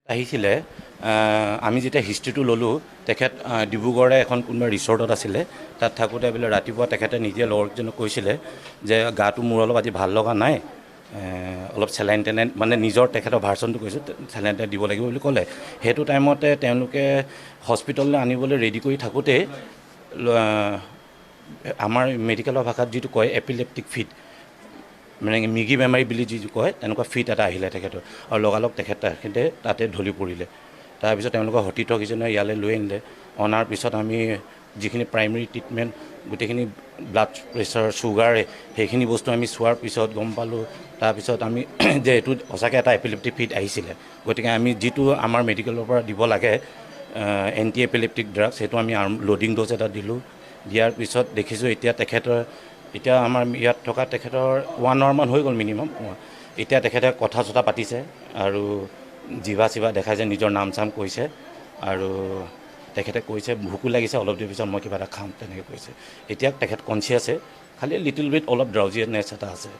আহিছিলে আমি যেতিয়া হিষ্ট্ৰীটো ল'লোঁ তেখেত ডিব্ৰুগড়ৰে এখন কোনোবা ৰিচৰ্টত আছিলে তাত থাকোঁতে বোলে ৰাতিপুৱা তেখেতে নিজে লগৰজনক কৈছিলে যে গাটো মোৰ অলপ আজি ভাল লগা নাই অলপ চেলাইন টেলাইন মানে নিজৰ তেখেতৰ ভাৰ্চনটো কৈছোঁ চেলাইন টেলাইন দিব লাগিব বুলি ক'লে সেইটো টাইমতে তেওঁলোকে হস্পিটেললৈ আনিবলৈ ৰেডি কৰি থাকোঁতেই আমাৰ মেডিকেলৰ ভাষাত যিটো কয় এপিলেপ্টিক ফিট মানে মিগি বেমাৰী বুলি যিটো কয় তেনেকুৱা ফিট এটা আহিলে তেখেতৰ আৰু লগালগ তেখেতে তাতে ঢলি পৰিলে তাৰপিছত তেওঁলোকৰ সতীৰ্থকেইজনে ইয়ালৈ লৈ আনিলে অনাৰ পিছত আমি যিখিনি প্ৰাইমেৰী ট্ৰিটমেণ্ট গোটেইখিনি ব্লাড প্ৰেছাৰ চুগাৰ সেইখিনি বস্তু আমি চোৱাৰ পিছত গম পালোঁ তাৰপিছত আমি যে এইটো সঁচাকৈ এটা এপিলেপ্টিক ফিট আহিছিলে গতিকে আমি যিটো আমাৰ মেডিকেলৰ পৰা দিব লাগে এণ্টি এপিলেপ্টিক ড্ৰাগছ সেইটো আমি লোডিং ড'জ এটা দিলোঁ দিয়াৰ পিছত দেখিছোঁ এতিয়া আমাৰ ইয়াত থকা তেখেতৰ 1 hour মান হৈ গ'ল মিনিমাম এতিয়া তেখেতে কথা চথা পাতিছে আৰু জিভা চিভা দেখাইছে নিজৰ নাম চাম কৈছে আৰু তেখেতে কৈছে ভোকো লাগিছে অলপ দেৰি পিছত মই কিবা এটা খাম তেনেকৈ কৈছে এতিয়া তেখেত কনচিয়াছে খালি লিটিল বিট অলপ ড্ৰাউজিনেছ এটা আছে